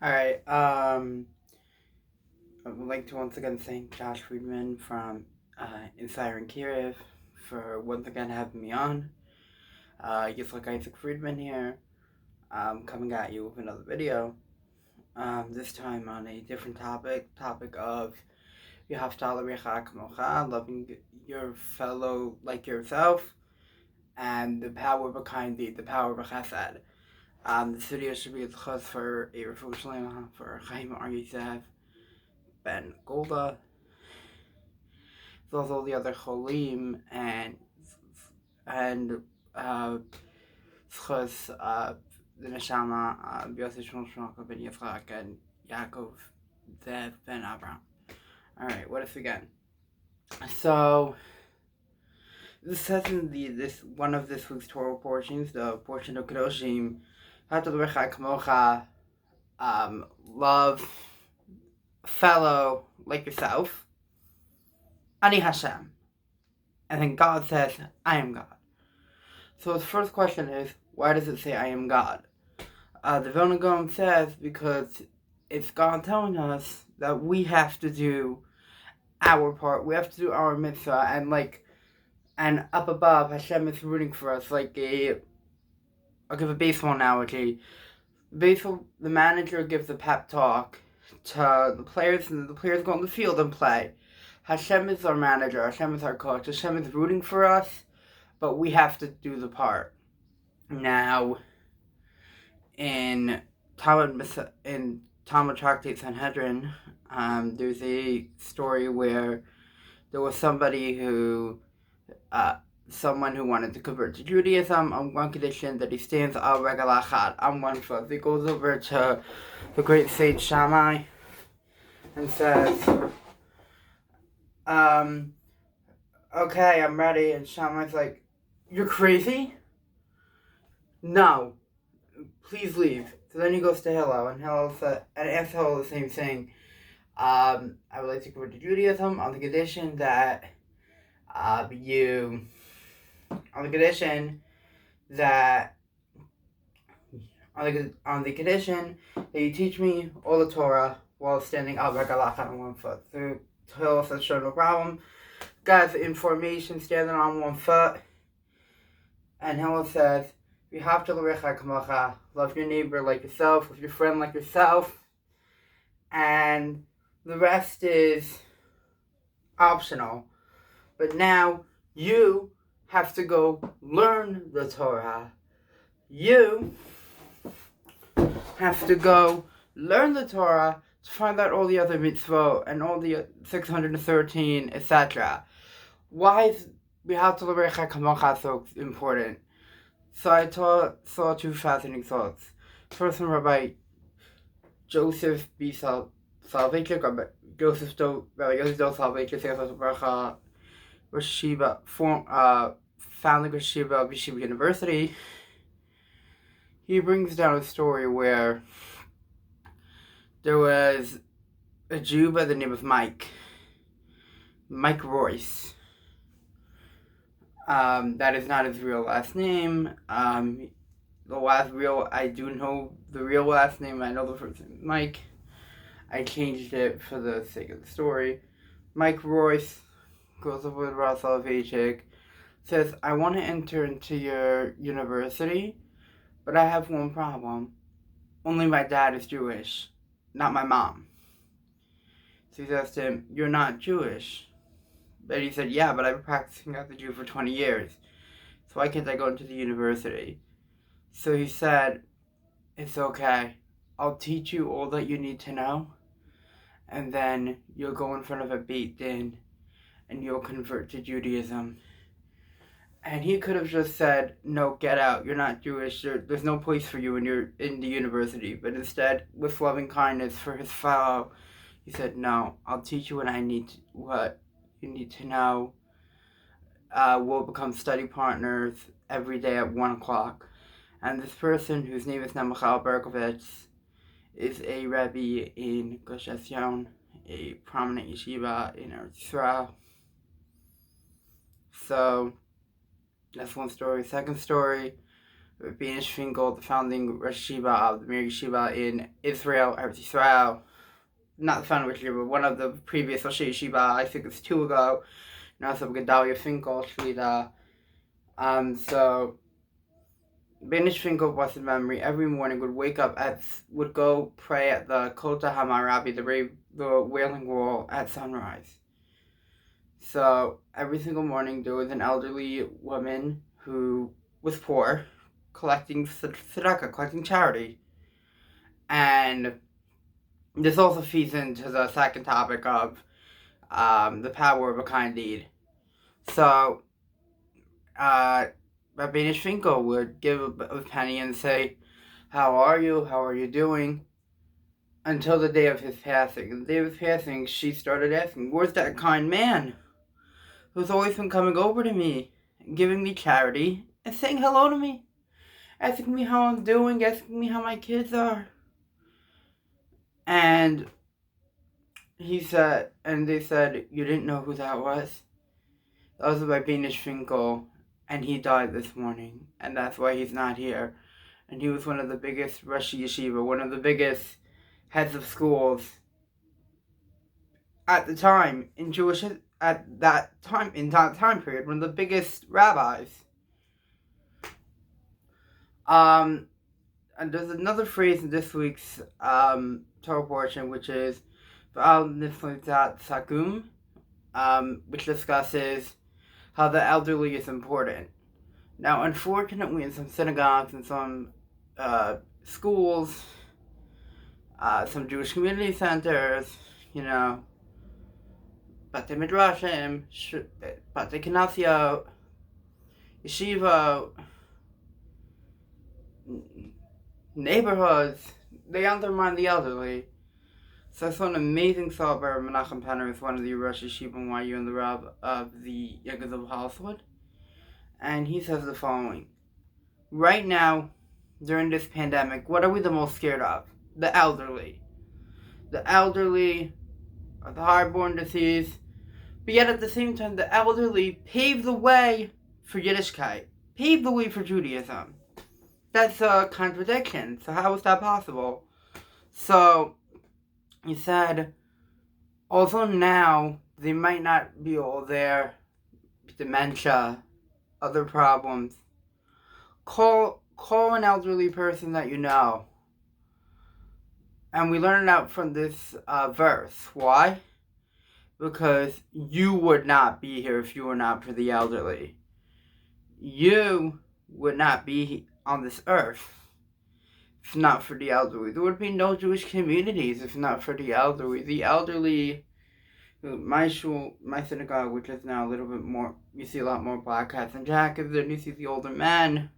Alright, I would like to once again thank Josh Friedman from Inspiring Kiev for once again having me on. Yitzchak Friedman here, coming at you with another video. This time on a different topic of loving your fellow like yourself, and the power behind the power of chesed. This video should be a chaz for a refuah shlema for Chaim Ar Ben Golda, as well as all the other cholim and uh, schus the neshama Yosef Shmuel ben Yitzchak and Yaakov Zev ben Abraham. All right, what if again? So this says in this one of this week's Torah portions, the portion of Kedoshim, love fellow like yourself, Ani Hashem. And then God says, I am God. So the first question is, why does it say I am God? The Vilna Gaon says because it's God telling us that we have to do our part. We have to do our mitzvah, and up above, Hashem is rooting for us. I'll give a baseball analogy. The manager gives a pep talk to the players, and the players go on the field and play. Hashem is our manager. Hashem is our coach. Hashem is rooting for us, but we have to do the part. Now, in Talmud Tractate Sanhedrin, there's a story where there was someone who wanted to convert to Judaism on one condition, that he stands al regel achad, on one foot. He goes over to the great sage Shammai and says, okay, I'm ready. And Shammai's like, you're crazy? No, please leave. So then he goes to Hillel, and asks Hillel the same thing. I would like to convert to Judaism on the condition that you teach me all the Torah while standing al regalach on one foot. So Hillel says, sure, no problem. Guys, information, standing on one foot. And Hillel says, you have to love your neighbor like yourself, love your friend like yourself, and the rest is optional. But now you have to go learn the Torah. You have to go learn the Torah to find out all the other mitzvot and all the 613, etc. Why is B'Halta L'Recha so important? So I saw two fascinating thoughts. First from Rabbi Joseph B. Soloveitchik, Rabbi Yosef Do Soloveitchik, Bracha, Rosh Yeshiva, founding Rosh Yeshiva University. He brings down a story where there was a Jew by the name of Mike Royce. That is not his real last name. I do know the real last name. I know the first name, Mike. I changed it for the sake of the story. Mike Royce goes over to Rabbi Soloveitchik, says, I want to enter into your university, but I have one problem. Only my dad is Jewish, not my mom. So he asked him, you're not Jewish? But he said, yeah, but I've been practicing as a Jew for 20 years. So why can't I go into the university? So he said, it's okay. I'll teach you all that you need to know. And then you'll go in front of a Beit Din and you'll convert to Judaism. And he could have just said, no, get out. You're not Jewish. There's no place for you when you're in the university. But instead, with loving kindness for his fellow, he said, no, I'll teach you what you need to know. We'll become study partners every day at 1 o'clock. And this person, whose name is Michael Berkovitz, is a Rebbe in Gush Etzion, a prominent yeshiva in Eretz Yisrael. So, that's one story. Second story, Rabbi Finkel, the founding Rosh Yeshiva of the Mir Yeshiva in Israel, Eretz Yisrael. Not the founding Rosh Yeshiva, but one of the previous Rosh Yeshiva, I think it's 2 ago. Now some Gedalia Finkel, Shlita. So Banish Finkel blessed memory every morning would wake up would go pray at the Kota Hamarabi, the Wailing Wall at sunrise. So every single morning there was an elderly woman who was poor, collecting tzedakah, collecting charity. And this also feeds into the second topic of the power of a kind deed. So Rabbi Finkel would give a penny and say, "How are you? How are you doing?" Until the day of his passing. And the day of his passing, she started asking, "Where's that kind man who's always been coming over to me, and giving me charity, and saying hello to me, asking me how I'm doing, asking me how my kids are?" And they said, "You didn't know who that was? That was Rabbi Finkel, and he died this morning, and that's why he's not here." And he was one of the biggest Rosh Yeshiva, one of the biggest heads of schools at the time in that time period, one of the biggest rabbis. And there's another phrase in this week's Torah portion, which is V'al Niflitat Sakum, which discusses how the elderly is important. Now, unfortunately, in some synagogues and some schools, some Jewish community centers, Batei Midrashim, Batei Knesset, Yeshiva, neighborhoods, they undermine the elderly. So I saw an amazing thought by Menachem Penner, who's one of the Rosh Yeshiva YU and the Rab of the Yegaz of Hollywood. And he says the following: right now, during this pandemic, what are we the most scared of? The elderly. The elderly are the hard-born disease, but yet at the same time, the elderly paved the way for Yiddishkeit, paved the way for Judaism. That's a contradiction. So how is that possible? So he said, although now they might not be all there, dementia, other problems, call an elderly person that you know. And we learn it out from this verse. Why? Because you would not be here if you were not for the elderly. You would not be on this earth if not for the elderly. There would be no Jewish communities if not for the elderly. The elderly, my synagogue, which is now a little bit more, you see a lot more black hats and jackets, then you see the older men.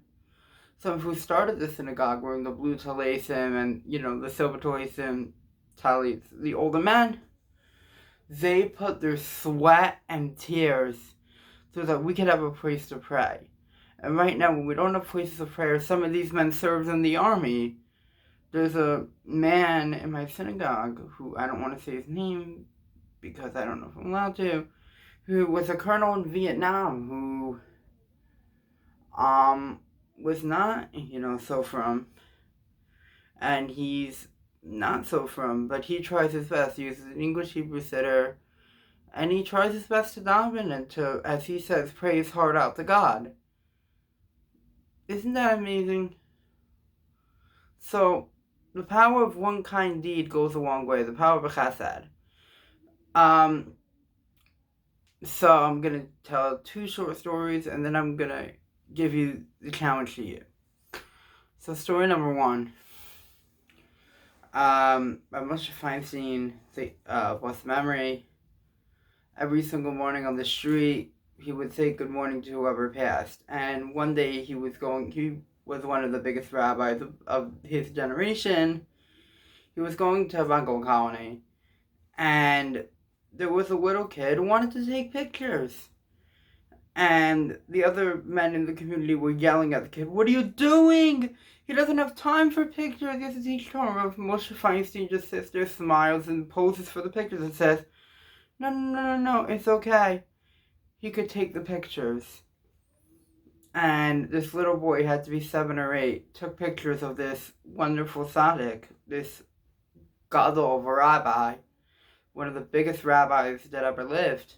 Some who started the synagogue wearing the blue talisim and, the silver talisim, talis, the older men, they put their sweat and tears so that we could have a place to pray. And right now, when we don't have places of prayer, some of these men served in the army. There's a man in my synagogue who, I don't want to say his name because I don't know if I'm allowed to, who was a colonel in Vietnam who was not, so from, and he's not so from, but he tries his best. He uses an English Hebrew sitter, and he tries his best to daven and to, as he says, pray his heart out to God. Isn't that amazing? So, the power of one kind deed goes a long way. The power of a chesed. So I'm going to tell 2 short stories, and then I'm going to give you the challenge to you. So story number 1. Moshe Feinstein, blessed memory, every single morning on the street, he would say good morning to whoever passed. And one day he was one of the biggest rabbis of his generation. He was going to a Bengal colony, and there was a little kid who wanted to take pictures. And the other men in the community were yelling at the kid, "What are you doing? He doesn't have time for pictures. He has to teach Torah." Moshe Feinstein just sits there, smiles, and poses for the pictures and says, No, it's okay. He could take the pictures. And this little boy had to be 7 or 8, took pictures of this wonderful tzaddik, this gadol of a rabbi, one of the biggest rabbis that ever lived.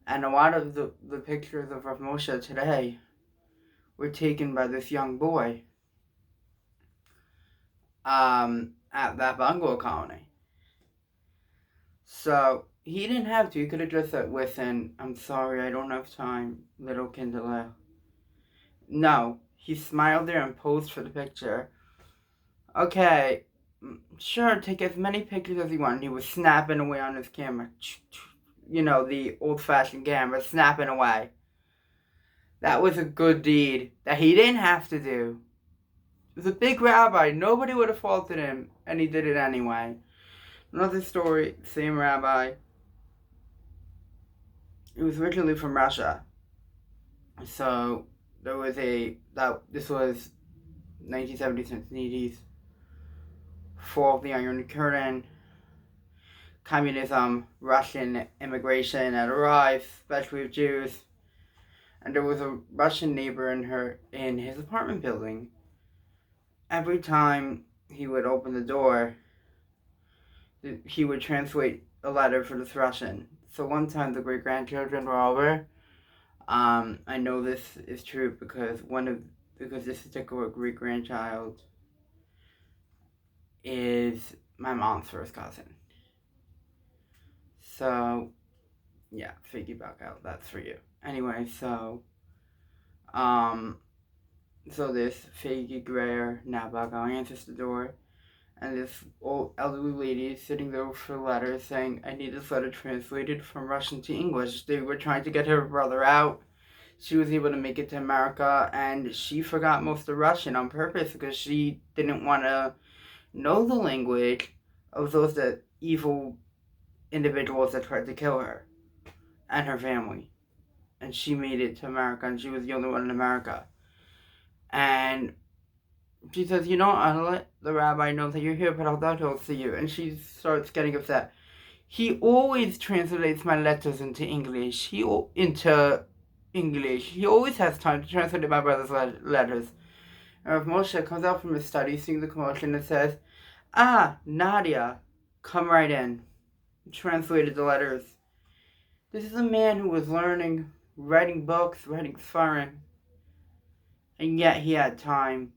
And a lot of the pictures of Rav Moshe today were taken by this young boy at that bungalow colony. So he didn't have to. He could have just said, "Listen, I'm sorry, I don't have time, little Kindle." No, he smiled there and posed for the picture. Okay, sure, take as many pictures as you want. And he was snapping away on his camera. You know, the old-fashioned camera, snapping away. That was a good deed that he didn't have to do. He was a big rabbi. Nobody would have faulted him, and he did it anyway. Another story, same rabbi. He was originally from Russia. So there was this was 1970s and 80s. Fall of the Iron Curtain. Communism, Russian immigration had arrived, especially with Jews. And there was a Russian neighbor in his apartment building. Every time he would open the door, he would translate a letter for this Russian. So one time the great-grandchildren were over. I know this is true because this particular great-grandchild is my mom's first cousin. So, yeah, figgy back out. That's for you. Anyway, so this figgy grayer now back out answers the door, and this old elderly lady is sitting there with her letter saying, "I need this letter translated from Russian to English." They were trying to get her brother out. She was able to make it to America, and she forgot most of Russian on purpose because she didn't want to know the language of those evil individuals that tried to kill her and her family. And she made it to America, and she was the only one in America. And she says, I'll let the rabbi know that you're here, but I'll doubt he'll see you. And she starts getting upset. He always translates my letters into English. He always has time to translate my brother's letters. And Rav Moshe comes out from his study, seeing the commotion, and says, Nadia, come right in. Translated the letters. This is a man who was learning, writing books, writing sfarim, and yet he had time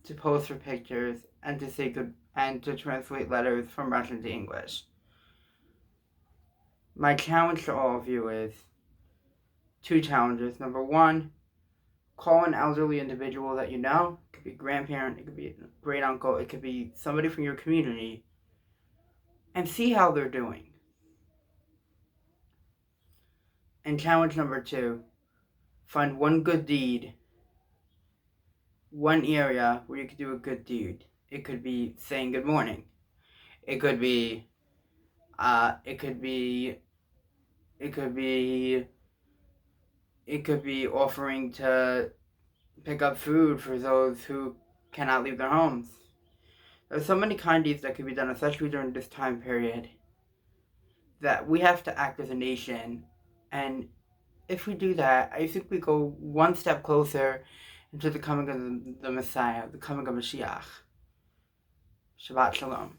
to pose for pictures and to say good and to translate letters from Russian to English. My challenge to all of you is 2 challenges. Number 1, call an elderly individual that you know. It could be a grandparent, it could be a great uncle, it could be somebody from your community, and see how they're doing. And challenge number 2, find one good deed, one area where you could do a good deed. It could be saying good morning. It could be offering to pick up food for those who cannot leave their homes. There's so many kind deeds that could be done, especially during this time period, that we have to act as a nation. And if we do that, I think we go one step closer into the coming of the Messiah, the coming of Mashiach. Shabbat Shalom.